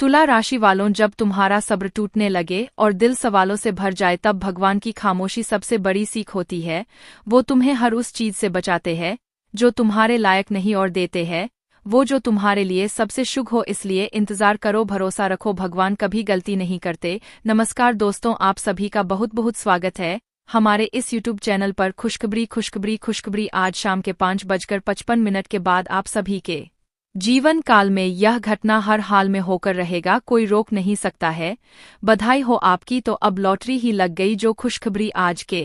तुला राशि वालों, जब तुम्हारा सब्र टूटने लगे और दिल सवालों से भर जाए तब भगवान की खामोशी सबसे बड़ी सीख होती है। वो तुम्हें हर उस चीज से बचाते हैं जो तुम्हारे लायक नहीं और देते हैं वो जो तुम्हारे लिए सबसे शुभ हो। इसलिए इंतजार करो, भरोसा रखो, भगवान कभी गलती नहीं करते। नमस्कार दोस्तों, आप सभी का बहुत बहुत स्वागत है हमारे इस यूट्यूब चैनल पर। खुशखबरी आज शाम के 5:55 के बाद आप सभी के जीवन काल में यह घटना हर हाल में होकर रहेगा, कोई रोक नहीं सकता है। बधाई हो आपकी, तो अब लॉटरी ही लग गई। जो खुशखबरी आज के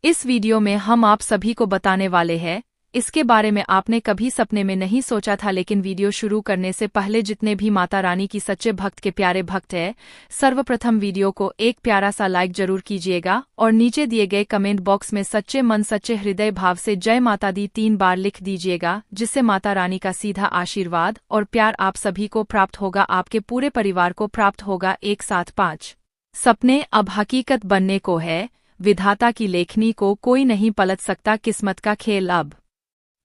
इस वीडियो में हम आप सभी को बताने वाले हैं, इसके बारे में आपने कभी सपने में नहीं सोचा था। लेकिन वीडियो शुरू करने से पहले जितने भी माता रानी की सच्चे भक्त के प्यारे भक्त हैं, सर्वप्रथम वीडियो को एक प्यारा सा लाइक जरूर कीजिएगा और नीचे दिए गए कमेंट बॉक्स में सच्चे मन सच्चे हृदय भाव से जय माता दी 3 बार लिख दीजिएगा, जिससे माता रानी का सीधा आशीर्वाद और प्यार आप सभी को प्राप्त होगा, आपके पूरे परिवार को प्राप्त होगा। एक साथ 5 सपने अब हकीकत बनने को है। विधाता की लेखनी को कोई नहीं पलट सकता। किस्मत का खेल अब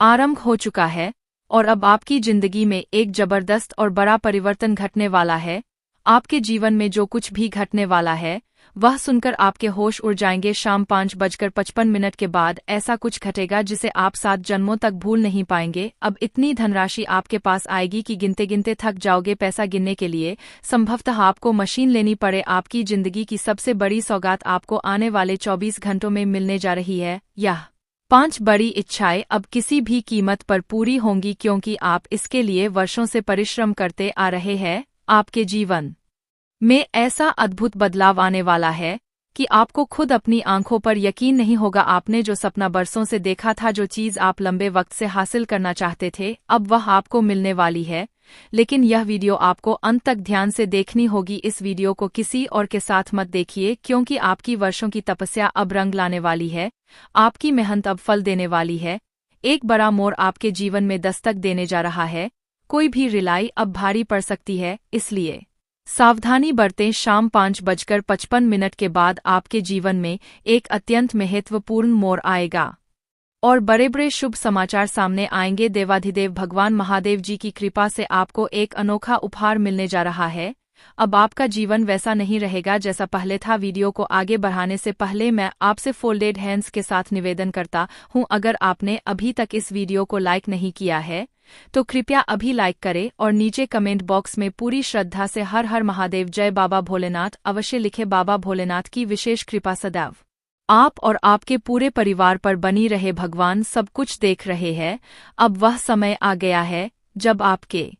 आरंभ हो चुका है और अब आपकी जिंदगी में एक जबरदस्त और बड़ा परिवर्तन घटने वाला है। आपके जीवन में जो कुछ भी घटने वाला है वह सुनकर आपके होश उड़ जाएंगे। शाम 5:55 के बाद ऐसा कुछ घटेगा जिसे आप 7 जन्मों तक भूल नहीं पाएंगे। अब इतनी धनराशि आपके पास आएगी कि गिनते गिनते थक जाओगे। पैसा गिनने के लिए संभवतः आपको मशीन लेनी पड़े। आपकी जिंदगी की सबसे बड़ी सौगात आपको आने वाले 24 घंटों में मिलने जा रही है। यह 5 बड़ी इच्छाएं अब किसी भी कीमत पर पूरी होंगी, क्योंकि आप इसके लिए वर्षों से परिश्रम करते आ रहे हैं। आपके जीवन में ऐसा अद्भुत बदलाव आने वाला है कि आपको खुद अपनी आंखों पर यकीन नहीं होगा। आपने जो सपना बरसों से देखा था, जो चीज आप लंबे वक्त से हासिल करना चाहते थे, अब वह आपको मिलने वाली है। लेकिन यह वीडियो आपको अंत तक ध्यान से देखनी होगी। इस वीडियो को किसी और के साथ मत देखिए, क्योंकि आपकी वर्षों की तपस्या अब रंग लाने वाली है। आपकी मेहनत अब फल देने वाली है। एक बड़ा मोड़ आपके जीवन में दस्तक देने जा रहा है। कोई भी रिलाई अब भारी पड़ सकती है, इसलिए सावधानी बरतें। शाम 5:55 के बाद आपके जीवन में एक अत्यंत महत्वपूर्ण मोड़ आएगा और बड़े बड़े शुभ समाचार सामने आएंगे। देवाधिदेव भगवान महादेव जी की कृपा से आपको एक अनोखा उपहार मिलने जा रहा है। अब आपका जीवन वैसा नहीं रहेगा जैसा पहले था। वीडियो को आगे बढ़ाने से पहले मैं आपसे फोल्डेड हैंड्स के साथ निवेदन करता हूं, अगर आपने अभी तक इस वीडियो को लाइक नहीं किया है तो कृपया अभी लाइक करें और नीचे कमेंट बॉक्स में पूरी श्रद्धा से हर हर महादेव, जय बाबा भोलेनाथ अवश्य लिखे। बाबा भोलेनाथ की विशेष कृपा सदैव आप और आपके पूरे परिवार पर बनी रहे। भगवान सब कुछ देख रहे हैं। अब वह समय आ गया है जब आपके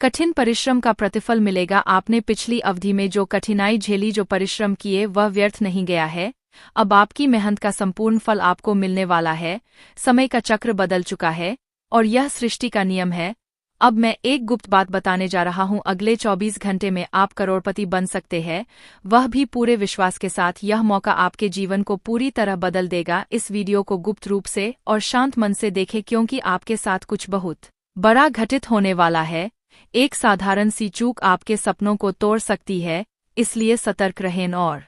कठिन परिश्रम का प्रतिफल मिलेगा। आपने पिछली अवधि में जो कठिनाई झेली, जो परिश्रम किए, वह व्यर्थ नहीं गया है। अब आपकी मेहनत का संपूर्ण फल आपको मिलने वाला है। समय का चक्र बदल चुका है और यह सृष्टि का नियम है। अब मैं एक गुप्त बात बताने जा रहा हूं। अगले 24 घंटे में आप करोड़पति बन सकते हैं, वह भी पूरे विश्वास के साथ। यह मौका आपके जीवन को पूरी तरह बदल देगा। इस वीडियो को गुप्त रूप से और शांत मन से देखें, क्योंकि आपके साथ कुछ बहुत बड़ा घटित होने वाला है। एक साधारण सी चूक आपके सपनों को तोड़ सकती है, इसलिए सतर्क रहें और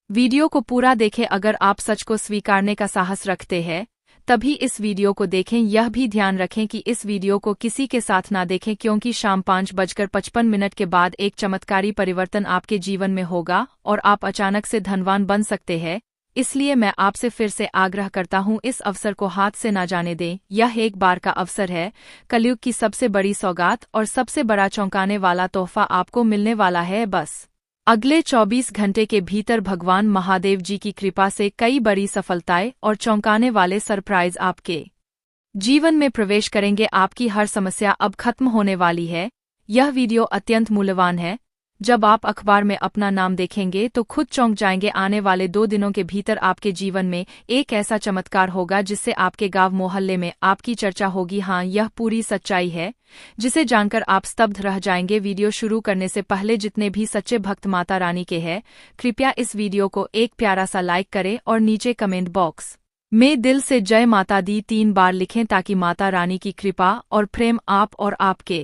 वीडियो को पूरा देखें। अगर आप सच को स्वीकारने का साहस रखते हैं तभी इस वीडियो को देखें। यह भी ध्यान रखें कि इस वीडियो को किसी के साथ ना देखें, क्योंकि शाम 5:55 के बाद एक चमत्कारी परिवर्तन आपके जीवन में होगा और आप अचानक से धनवान बन सकते हैं। इसलिए मैं आपसे फिर से आग्रह करता हूं, इस अवसर को हाथ से ना जाने दें। यह एक बार का अवसर है। कलयुग की सबसे बड़ी सौगात और सबसे बड़ा चौंकाने वाला तोहफा आपको मिलने वाला है। बस अगले 24 घंटे के भीतर भगवान महादेव जी की कृपा से कई बड़ी सफलताएं और चौंकाने वाले सरप्राइज आपके जीवन में प्रवेश करेंगे। आपकी हर समस्या अब खत्म होने वाली है। यह वीडियो अत्यंत मूल्यवान है। जब आप अखबार में अपना नाम देखेंगे तो खुद चौंक जाएंगे। आने वाले 2 दिनों के भीतर आपके जीवन में एक ऐसा चमत्कार होगा जिससे आपके गांव मोहल्ले में आपकी चर्चा होगी। हाँ, यह पूरी सच्चाई है जिसे जानकर आप स्तब्ध रह जाएंगे। वीडियो शुरू करने से पहले जितने भी सच्चे भक्त माता रानी के हैं, कृपया इस वीडियो को एक प्यारा सा लाइक करें और नीचे कमेंट बॉक्स में दिल से जय माता दी 3 बार लिखें, ताकि माता रानी की कृपा और प्रेम आप और आपके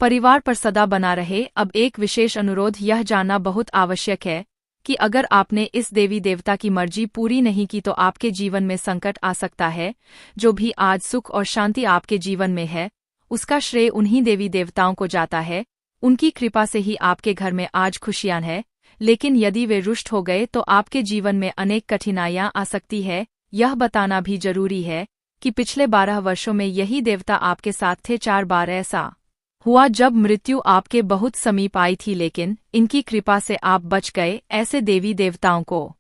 परिवार पर सदा बना रहे। अब एक विशेष अनुरोध यह जानना बहुत आवश्यक है कि अगर आपने इस देवी देवता की मर्जी पूरी नहीं की तो आपके जीवन में संकट आ सकता है। जो भी आज सुख और शांति आपके जीवन में है, उसका श्रेय उन्हीं देवी देवताओं को जाता है उनकी कृपा से ही आपके घर में आज खुशियां हैं, लेकिन यदि वे रुष्ट हो गए तो आपके जीवन में अनेक कठिनाइयां आ सकती है। यह बताना भी जरूरी है कि पिछले 12 वर्षों में यही देवता आपके साथ थे। 4 बार ऐसा हुआ जब मृत्यु आपके बहुत समीप आई थी, लेकिन इनकी कृपा से आप बच गए। ऐसे देवी देवताओं को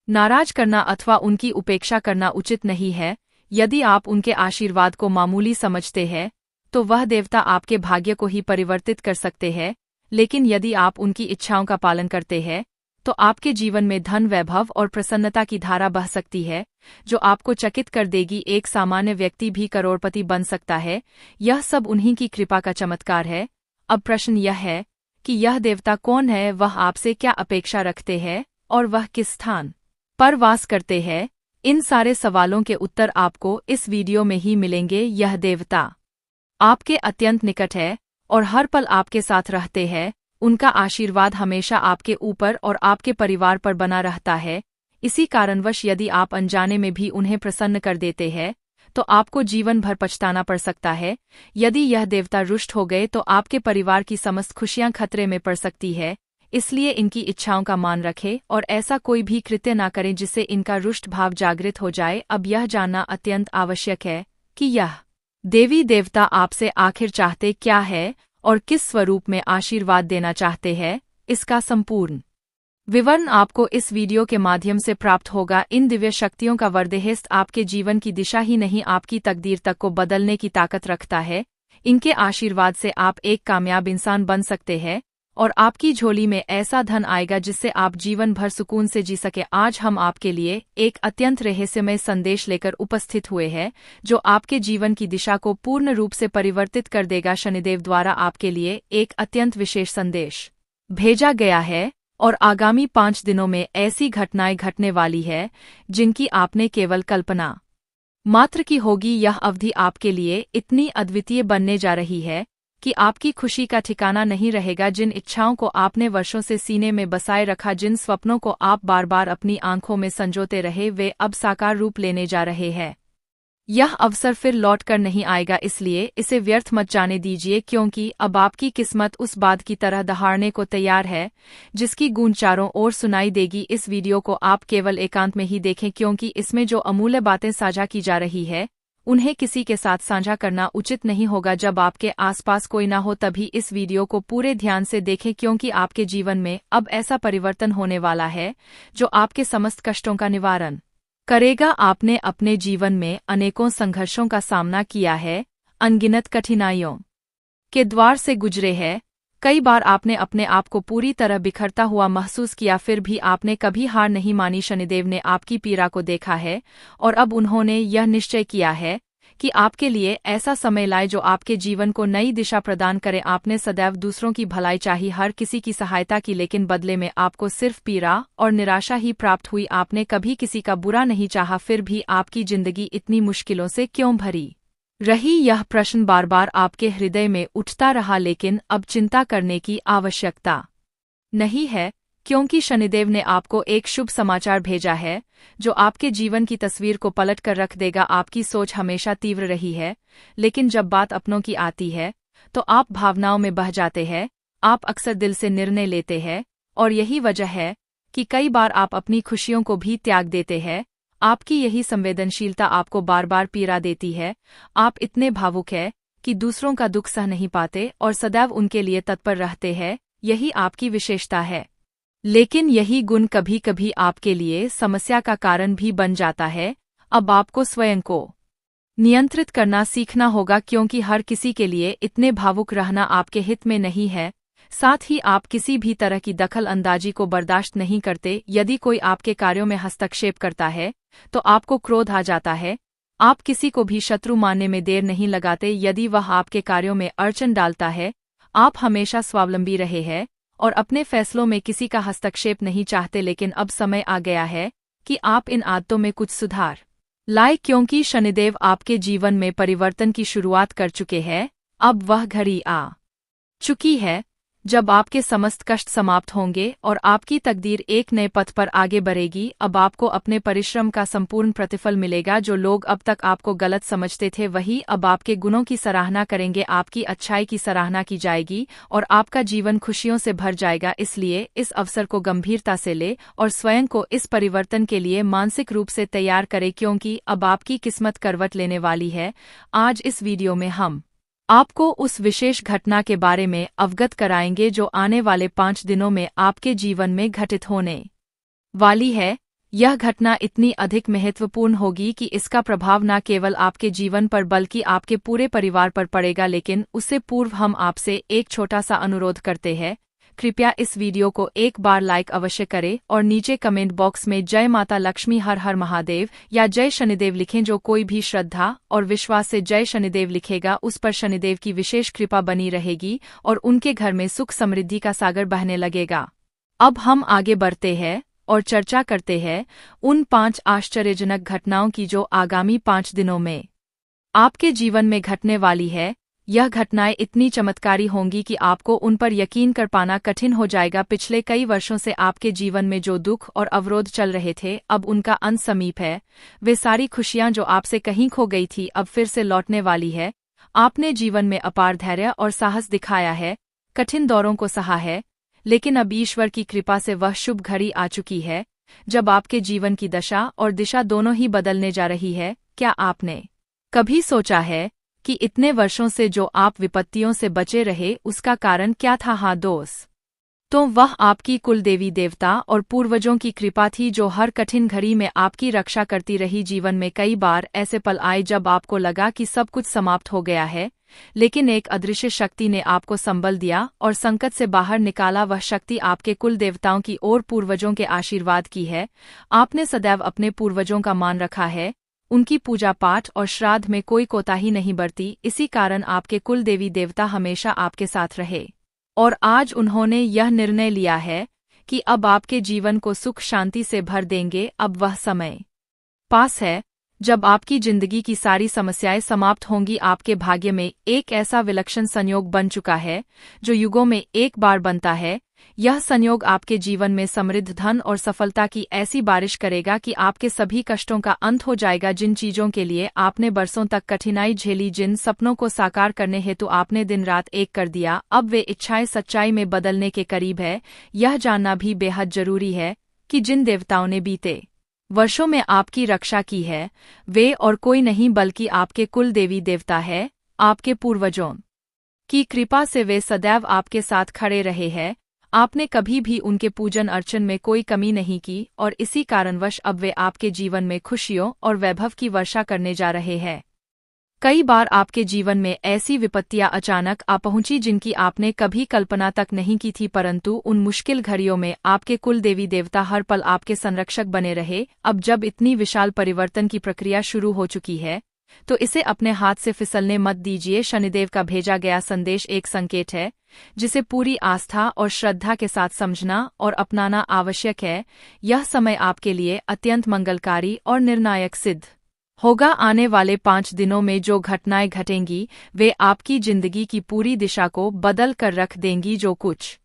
नाराज करना अथवा उनकी उपेक्षा करना उचित नहीं है। यदि आप उनके आशीर्वाद को मामूली समझते हैं तो वह देवता आपके भाग्य को ही परिवर्तित कर सकते हैं, लेकिन यदि आप उनकी इच्छाओं का पालन करते हैं तो आपके जीवन में धन, वैभव और प्रसन्नता की धारा बह सकती है जो आपको चकित कर देगी। एक सामान्य व्यक्ति भी करोड़पति बन सकता है। यह सब उन्हीं की कृपा का चमत्कार है। अब प्रश्न यह है कि यह देवता कौन है, वह आपसे क्या अपेक्षा रखते हैं और वह किस स्थान पर वास करते हैं। इन सारे सवालों के उत्तर आपको इस वीडियो में ही मिलेंगे। यह देवता आपके अत्यंत निकट है और हर पल आपके साथ रहते हैं। उनका आशीर्वाद हमेशा आपके ऊपर और आपके परिवार पर बना रहता है। इसी कारणवश यदि आप अनजाने में भी उन्हें प्रसन्न कर देते हैं तो आपको जीवन भर पछताना पड़ सकता है। यदि यह देवता रुष्ट हो गए तो आपके परिवार की समस्त खुशियां खतरे में पड़ सकती है। इसलिए इनकी इच्छाओं का मान रखें और ऐसा कोई भी कृत्य न करें जिससे इनका रुष्ट भाव जागृत हो जाए। अब यह जानना अत्यंत आवश्यक है कि यह देवी देवता आपसे आखिर चाहते क्या है और किस स्वरूप में आशीर्वाद देना चाहते हैं। इसका संपूर्ण विवरण आपको इस वीडियो के माध्यम से प्राप्त होगा। इन दिव्य शक्तियों का वरदहस्त आपके जीवन की दिशा ही नहीं, आपकी तकदीर तक को बदलने की ताकत रखता है। इनके आशीर्वाद से आप एक कामयाब इंसान बन सकते हैं और आपकी झोली में ऐसा धन आएगा जिससे आप जीवन भर सुकून से जी सके। आज हम आपके लिए एक अत्यंत रहस्यमय संदेश लेकर उपस्थित हुए हैं जो आपके जीवन की दिशा को पूर्ण रूप से परिवर्तित कर देगा। शनिदेव द्वारा आपके लिए एक अत्यंत विशेष संदेश भेजा गया है और आगामी 5 दिनों में ऐसी घटनाएं घटने वाली है जिनकी आपने केवल कल्पना मात्र की होगी। यह अवधि आपके लिए इतनी अद्वितीय बनने जा रही है कि आपकी खुशी का ठिकाना नहीं रहेगा। जिन इच्छाओं को आपने वर्षों से सीने में बसाए रखा, जिन सपनों को आप बार बार अपनी आंखों में संजोते रहे, वे अब साकार रूप लेने जा रहे हैं। यह अवसर फिर लौट कर नहीं आएगा, इसलिए इसे व्यर्थ मत जाने दीजिए, क्योंकि अब आपकी किस्मत उस बात की तरह दहाड़ने को तैयार है जिसकी गूंज चारों ओर सुनाई देगी। इस वीडियो को आप केवल एकांत में ही देखें, क्योंकि इसमें जो अमूल्य बातें साझा की जा रही है उन्हें किसी के साथ साझा करना उचित नहीं होगा। जब आपके आसपास कोई ना हो तभी इस वीडियो को पूरे ध्यान से देखें, क्योंकि आपके जीवन में अब ऐसा परिवर्तन होने वाला है जो आपके समस्त कष्टों का निवारण करेगा। आपने अपने जीवन में अनेकों संघर्षों का सामना किया है, अनगिनत कठिनाइयों के द्वार से गुजरे हैं। कई बार आपने अपने आप को पूरी तरह बिखरता हुआ महसूस किया, फिर भी आपने कभी हार नहीं मानी। शनिदेव ने आपकी पीड़ा को देखा है और अब उन्होंने यह निश्चय किया है कि आपके लिए ऐसा समय लाए जो आपके जीवन को नई दिशा प्रदान करे। आपने सदैव दूसरों की भलाई चाही, हर किसी की सहायता की, लेकिन बदले में आपको सिर्फ पीड़ा और निराशा ही प्राप्त हुई। आपने कभी किसी का बुरा नहीं चाहा, फिर भी आपकी जिंदगी इतनी मुश्किलों से क्यों भरी रही, यह प्रश्न बार बार आपके हृदय में उठता रहा। लेकिन अब चिंता करने की आवश्यकता नहीं है, क्योंकि शनिदेव ने आपको एक शुभ समाचार भेजा है जो आपके जीवन की तस्वीर को पलट कर रख देगा। आपकी सोच हमेशा तीव्र रही है, लेकिन जब बात अपनों की आती है तो आप भावनाओं में बह जाते हैं। आप अक्सर दिल से निर्णय लेते हैं और यही वजह है कि कई बार आप अपनी खुशियों को भी त्याग देते हैं। आपकी यही संवेदनशीलता आपको बार बार पीड़ा देती है। आप इतने भावुक हैं कि दूसरों का दुख सह नहीं पाते और सदैव उनके लिए तत्पर रहते हैं। यही आपकी विशेषता है, लेकिन यही गुण कभी कभी आपके लिए समस्या का कारण भी बन जाता है। अब आपको स्वयं को नियंत्रित करना सीखना होगा, क्योंकि हर किसी के लिए इतने भावुक रहना आपके हित में नहीं है। साथ ही आप किसी भी तरह की दखल अंदाजी को बर्दाश्त नहीं करते। यदि कोई आपके कार्यों में हस्तक्षेप करता है तो आपको क्रोध आ जाता है। आप किसी को भी शत्रु मानने में देर नहीं लगाते यदि वह आपके कार्यों में अड़चन डालता है। आप हमेशा स्वावलंबी रहे हैं और अपने फैसलों में किसी का हस्तक्षेप नहीं चाहते, लेकिन अब समय आ गया है कि आप इन आदतों में कुछ सुधार लाए, क्योंकि शनिदेव आपके जीवन में परिवर्तन की शुरुआत कर चुके हैं। अब वह घड़ी आ चुकी है जब आपके समस्त कष्ट समाप्त होंगे और आपकी तकदीर एक नए पथ पर आगे बढ़ेगी, अब आपको अपने परिश्रम का संपूर्ण प्रतिफल मिलेगा। जो लोग अब तक आपको गलत समझते थे वही अब आपके गुणों की सराहना करेंगे, आपकी अच्छाई की सराहना की जाएगी और आपका जीवन खुशियों से भर जाएगा। इसलिए इस अवसर को गंभीरता से ले और स्वयं को इस परिवर्तन के लिए मानसिक रूप से तैयार करें, क्योंकि अब आपकी किस्मत करवट लेने वाली है। आज इस वीडियो में हम आपको उस विशेष घटना के बारे में अवगत कराएंगे जो आने वाले 5 दिनों में आपके जीवन में घटित होने वाली है। यह घटना इतनी अधिक महत्वपूर्ण होगी कि इसका प्रभाव न केवल आपके जीवन पर बल्कि आपके पूरे परिवार पर पड़ेगा। लेकिन उससे पूर्व हम आपसे एक छोटा सा अनुरोध करते हैं, कृपया इस वीडियो को एक बार लाइक अवश्य करें और नीचे कमेंट बॉक्स में जय माता लक्ष्मी, हर हर महादेव या जय शनिदेव लिखें। जो कोई भी श्रद्धा और विश्वास से जय शनिदेव लिखेगा उस पर शनिदेव की विशेष कृपा बनी रहेगी और उनके घर में सुख समृद्धि का सागर बहने लगेगा। अब हम आगे बढ़ते हैं और चर्चा करते हैं उन 5 आश्चर्यजनक घटनाओं की जो आगामी 5 दिनों में आपके जीवन में घटने वाली है। यह घटनाएं इतनी चमत्कारी होंगी कि आपको उन पर यकीन कर पाना कठिन हो जाएगा। पिछले कई वर्षों से आपके जीवन में जो दुख और अवरोध चल रहे थे, अब उनका अंत समीप है। वे सारी खुशियां जो आपसे कहीं खो गई थी अब फिर से लौटने वाली है। आपने जीवन में अपार धैर्य और साहस दिखाया है, कठिन दौरों को सहा है, लेकिन अब ईश्वर की कृपा से वह शुभ घड़ी आ चुकी है जब आपके जीवन की दशा और दिशा दोनों ही बदलने जा रही है। क्या आपने कभी सोचा है कि इतने वर्षों से जो आप विपत्तियों से बचे रहे उसका कारण क्या था? हाँ दोस्त, तो वह आपकी कुल देवी देवता और पूर्वजों की कृपा थी जो हर कठिन घड़ी में आपकी रक्षा करती रही। जीवन में कई बार ऐसे पल आए जब आपको लगा कि सब कुछ समाप्त हो गया है, लेकिन एक अदृश्य शक्ति ने आपको संबल दिया और संकट से बाहर निकाला। वह शक्ति आपके कुल देवताओं की और पूर्वजों के आशीर्वाद की है। आपने सदैव अपने पूर्वजों का मान रखा है, उनकी पूजा पाठ और श्राद्ध में कोई कोताही नहीं बरती। इसी कारण आपके कुल देवी देवता हमेशा आपके साथ रहे और आज उन्होंने यह निर्णय लिया है कि अब आपके जीवन को सुख शांति से भर देंगे। अब वह समय पास है जब आपकी जिंदगी की सारी समस्याएं समाप्त होंगी। आपके भाग्य में एक ऐसा विलक्षण संयोग बन चुका है जो युगों में एक बार बनता है। यह संयोग आपके जीवन में समृद्ध धन और सफलता की ऐसी बारिश करेगा कि आपके सभी कष्टों का अंत हो जाएगा। जिन चीजों के लिए आपने बरसों तक कठिनाई झेली, जिन सपनों को साकार करने हेतु आपने दिन रात एक कर दिया, अब वे इच्छाएं सच्चाई में बदलने के करीब है। यह जानना भी बेहद जरूरी है कि जिन देवताओं ने बीते वर्षों में आपकी रक्षा की है वे और कोई नहीं बल्कि आपके कुल देवी देवता है। आपके पूर्वजों की कृपा से वे सदैव आपके साथ खड़े रहे हैं। आपने कभी भी उनके पूजन अर्चन में कोई कमी नहीं की और इसी कारणवश अब वे आपके जीवन में खुशियों और वैभव की वर्षा करने जा रहे हैं। कई बार आपके जीवन में ऐसी विपत्तियां अचानक आ पहुंची जिनकी आपने कभी कल्पना तक नहीं की थी, परंतु उन मुश्किल घड़ियों में आपके कुल देवी देवता हर पल आपके संरक्षक बने रहे। अब जब इतनी विशाल परिवर्तन की प्रक्रिया शुरू हो चुकी है तो इसे अपने हाथ से फिसलने मत दीजिए। शनिदेव का भेजा गया संदेश एक संकेत है जिसे पूरी आस्था और श्रद्धा के साथ समझना और अपनाना आवश्यक है। यह समय आपके लिए अत्यंत मंगलकारी और निर्णायक सिद्ध होगा। आने वाले 5 दिनों में जो घटनाएं घटेंगी वे आपकी जिंदगी की पूरी दिशा को बदल कर रख देंगी। जो कुछ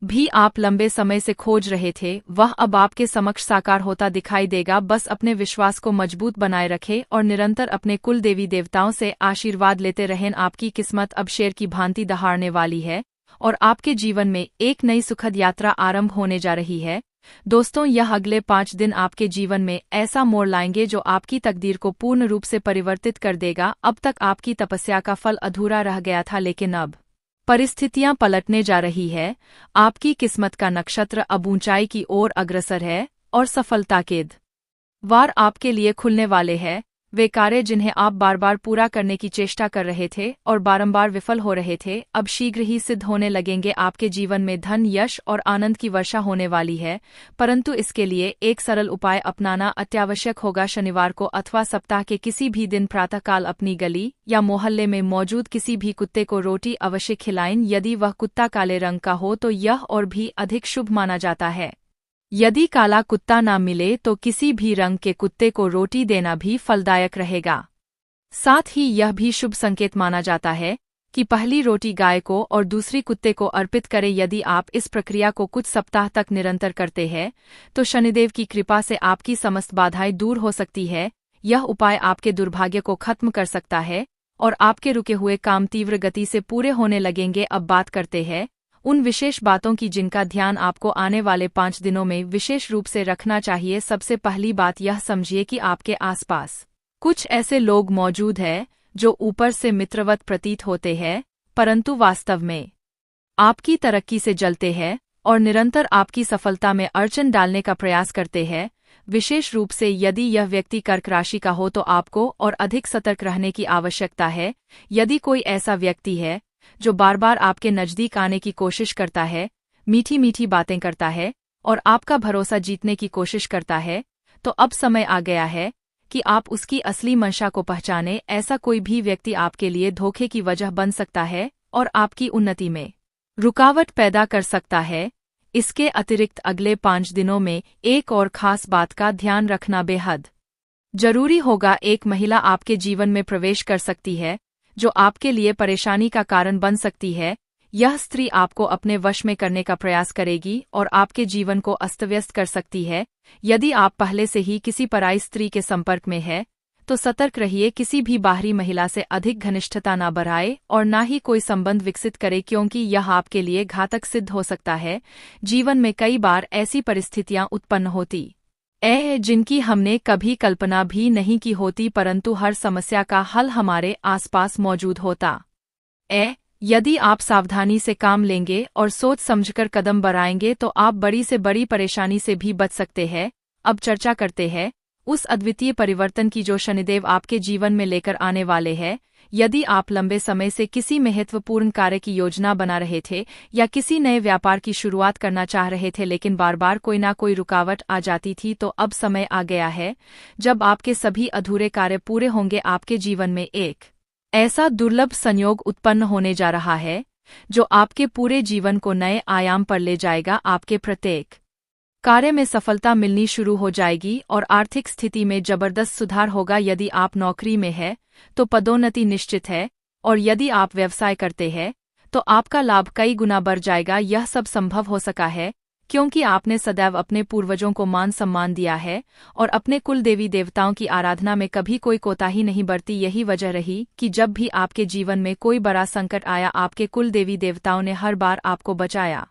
भी आप लंबे समय से खोज रहे थे वह अब आपके समक्ष साकार होता दिखाई देगा। बस अपने विश्वास को मजबूत बनाए रखें और निरंतर अपने कुल देवी देवताओं से आशीर्वाद लेते रहें। आपकी किस्मत अब शेर की भांति दहाड़ने वाली है और आपके जीवन में एक नई सुखद यात्रा आरंभ होने जा रही है। दोस्तों, यह अगले 5 दिन आपके जीवन में ऐसा मोड़ लाएंगे जो आपकी तकदीर को पूर्ण रूप से परिवर्तित कर देगा। अब तक आपकी तपस्या का फल अधूरा रह गया था, लेकिन अब परिस्थितियां पलटने जा रही है। आपकी किस्मत का नक्षत्र अब ऊंचाई की ओर अग्रसर है और सफलता के द्वार आपके लिए खुलने वाले हैं। वे कार्य जिन्हें आप बार बार पूरा करने की चेष्टा कर रहे थे और बारंबार विफल हो रहे थे अब शीघ्र ही सिद्ध होने लगेंगे। आपके जीवन में धन, यश और आनंद की वर्षा होने वाली है, परंतु इसके लिए एक सरल उपाय अपनाना अत्यावश्यक होगा। शनिवार को अथवा सप्ताह के किसी भी दिन प्रातःकाल अपनी गली या मोहल्ले में मौजूद किसी भी कुत्ते को रोटी अवश्य खिलाएं। यदि वह कुत्ता काले रंग का हो तो यह और भी अधिक शुभ माना जाता है। यदि काला कुत्ता ना मिले तो किसी भी रंग के कुत्ते को रोटी देना भी फलदायक रहेगा। साथ ही यह भी शुभ संकेत माना जाता है कि पहली रोटी गाय को और दूसरी कुत्ते को अर्पित करें। यदि आप इस प्रक्रिया को कुछ सप्ताह तक निरंतर करते हैं तो शनिदेव की कृपा से आपकी समस्त बाधाएं दूर हो सकती है। यह उपाय आपके दुर्भाग्य को खत्म कर सकता है और आपके रुके हुए काम तीव्र गति से पूरे होने लगेंगे। अब बात करते हैं उन विशेष बातों की जिनका ध्यान आपको आने वाले 5 दिनों में विशेष रूप से रखना चाहिए। सबसे पहली बात यह समझिए कि आपके आसपास कुछ ऐसे लोग मौजूद हैं जो ऊपर से मित्रवत प्रतीत होते हैं, परंतु वास्तव में आपकी तरक्की से जलते हैं और निरंतर आपकी सफलता में अड़चन डालने का प्रयास करते हैं। विशेष रूप से यदि यह व्यक्ति कर्क राशि का हो तो आपको और अधिक सतर्क रहने की आवश्यकता है। यदि कोई ऐसा व्यक्ति है जो बार बार आपके नजदीक आने की कोशिश करता है, मीठी मीठी बातें करता है और आपका भरोसा जीतने की कोशिश करता है, तो अब समय आ गया है कि आप उसकी असली मंशा को पहचानें। ऐसा कोई भी व्यक्ति आपके लिए धोखे की वजह बन सकता है और आपकी उन्नति में रुकावट पैदा कर सकता है। इसके अतिरिक्त अगले 5 दिनों में एक और खास बात का ध्यान रखना बेहद जरूरी होगा। एक महिला आपके जीवन में प्रवेश कर सकती है जो आपके लिए परेशानी का कारण बन सकती है। यह स्त्री आपको अपने वश में करने का प्रयास करेगी और आपके जीवन को अस्तव्यस्त कर सकती है। यदि आप पहले से ही किसी पराई स्त्री के संपर्क में है तो सतर्क रहिए। किसी भी बाहरी महिला से अधिक घनिष्ठता न बढ़ाए और न ही कोई संबंध विकसित करे, क्योंकि यह आपके लिए घातक सिद्ध हो सकता है। जीवन में कई बार ऐसी परिस्थितियां उत्पन्न होती हैं जिनकी हमने कभी कल्पना भी नहीं की होती, परंतु हर समस्या का हल हमारे आसपास मौजूद होता है। यदि आप सावधानी से काम लेंगे और सोच समझकर कदम बढ़ाएंगे तो आप बड़ी से बड़ी परेशानी से भी बच सकते हैं। अब चर्चा करते हैं उस अद्वितीय परिवर्तन की जो शनिदेव आपके जीवन में लेकर आने वाले हैं। यदि आप लंबे समय से किसी महत्वपूर्ण कार्य की योजना बना रहे थे या किसी नए व्यापार की शुरुआत करना चाह रहे थे लेकिन बार बार कोई ना कोई रुकावट आ जाती थी, तो अब समय आ गया है जब आपके सभी अधूरे कार्य पूरे होंगे। आपके जीवन में एक ऐसा दुर्लभ संयोग उत्पन्न होने जा रहा है जो आपके पूरे जीवन को नए आयाम पर ले जाएगा। आपके प्रत्येक कार्य में सफलता मिलनी शुरू हो जाएगी और आर्थिक स्थिति में जबरदस्त सुधार होगा। यदि आप नौकरी में हैं तो पदोन्नति निश्चित है और यदि आप व्यवसाय करते हैं तो आपका लाभ कई गुना बढ़ जाएगा। यह सब संभव हो सका है क्योंकि आपने सदैव अपने पूर्वजों को मान सम्मान दिया है और अपने कुल देवी देवताओं की आराधना में कभी कोई कोताही नहीं बरती। यही वजह रही कि जब भी आपके जीवन में कोई बड़ा संकट आया, आपके कुल देवी देवताओं ने हर बार आपको बचाया।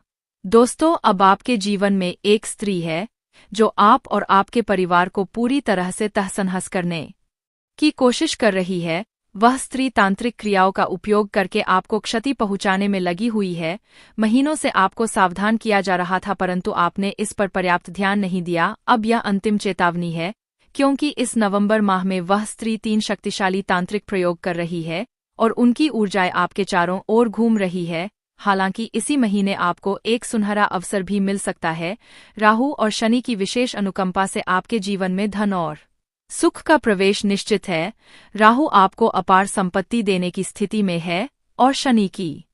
दोस्तों, अब आपके जीवन में एक स्त्री है जो आप और आपके परिवार को पूरी तरह से तहस-नहस करने की कोशिश कर रही है। वह स्त्री तांत्रिक क्रियाओं का उपयोग करके आपको क्षति पहुंचाने में लगी हुई है। महीनों से आपको सावधान किया जा रहा था परंतु आपने इस पर पर्याप्त ध्यान नहीं दिया। अब यह अंतिम चेतावनी है क्योंकि इस नवंबर माह में वह स्त्री 3 शक्तिशाली तांत्रिक प्रयोग कर रही है और उनकी ऊर्जाएं आपके चारों ओर घूम रही है। हालांकि इसी महीने आपको एक सुनहरा अवसर भी मिल सकता है। राहु और शनि की विशेष अनुकंपा से आपके जीवन में धन और सुख का प्रवेश निश्चित है। राहु आपको अपार संपत्ति देने की स्थिति में है और शनि की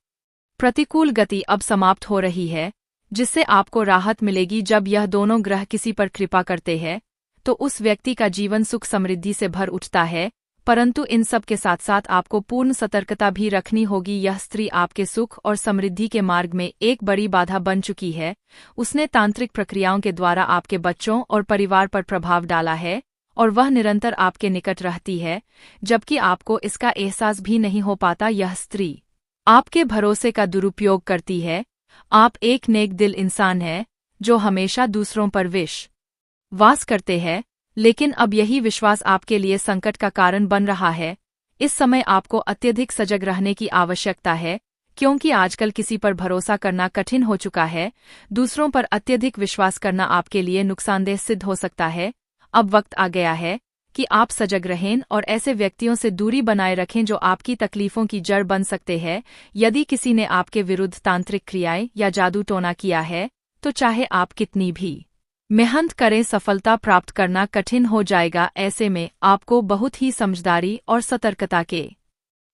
प्रतिकूल गति अब समाप्त हो रही है, जिससे आपको राहत मिलेगी। जब यह दोनों ग्रह किसी पर कृपा करते हैं तो उस व्यक्ति का जीवन सुख समृद्धि से भर उठता है, परंतु इन सब के साथ साथ आपको पूर्ण सतर्कता भी रखनी होगी। यह स्त्री आपके सुख और समृद्धि के मार्ग में एक बड़ी बाधा बन चुकी है। उसने तांत्रिक प्रक्रियाओं के द्वारा आपके बच्चों और परिवार पर प्रभाव डाला है और वह निरंतर आपके निकट रहती है, जबकि आपको इसका एहसास भी नहीं हो पाता। यह स्त्री आपके भरोसे का दुरुपयोग करती है। आप एक नेक दिल इंसान हैं जो हमेशा दूसरों पर विश्वास करते हैं, लेकिन अब यही विश्वास आपके लिए संकट का कारण बन रहा है। इस समय आपको अत्यधिक सजग रहने की आवश्यकता है क्योंकि आजकल किसी पर भरोसा करना कठिन हो चुका है। दूसरों पर अत्यधिक विश्वास करना आपके लिए नुकसानदेह सिद्ध हो सकता है। अब वक्त आ गया है कि आप सजग रहें और ऐसे व्यक्तियों से दूरी बनाए रखें जो आपकी तकलीफों की जड़ बन सकते हैं। यदि किसी ने आपके विरुद्ध तांत्रिक क्रियाएं या जादू टोना किया है तो चाहे आप कितनी भी मेहनत करें, सफलता प्राप्त करना कठिन हो जाएगा। ऐसे में आपको बहुत ही समझदारी और सतर्कता के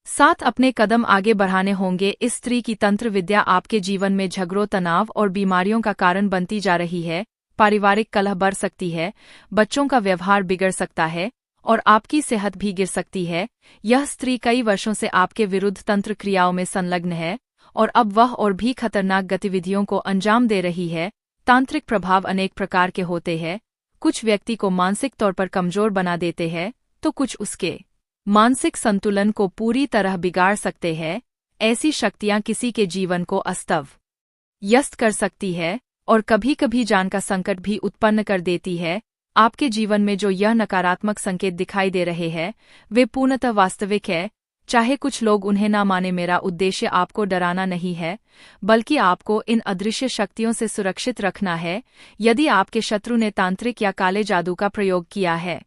साथ अपने कदम आगे बढ़ाने होंगे। इस स्त्री की तंत्र विद्या आपके जीवन में झगड़ों, तनाव और बीमारियों का कारण बनती जा रही है। पारिवारिक कलह बढ़ सकती है, बच्चों का व्यवहार बिगड़ सकता है और आपकी सेहत भी गिर सकती है। यह स्त्री कई वर्षों से आपके विरुद्ध तंत्र क्रियाओं में संलग्न है और अब वह और भी खतरनाक गतिविधियों को अंजाम दे रही है। तांत्रिक प्रभाव अनेक प्रकार के होते हैं। कुछ व्यक्ति को मानसिक तौर पर कमजोर बना देते हैं तो कुछ उसके मानसिक संतुलन को पूरी तरह बिगाड़ सकते हैं। ऐसी शक्तियां किसी के जीवन को अस्त-व्यस्त कर सकती है और कभी-कभी जान का संकट भी उत्पन्न कर देती है। आपके जीवन में जो यह नकारात्मक संकेत दिखाई दे रहे हैं वे पूर्णतः वास्तविक है। चाहे कुछ लोग उन्हें ना माने, मेरा उद्देश्य आपको डराना नहीं है, बल्कि आपको इन अदृश्य शक्तियों से सुरक्षित रखना है। यदि आपके शत्रु ने तांत्रिक या काले जादू का प्रयोग किया है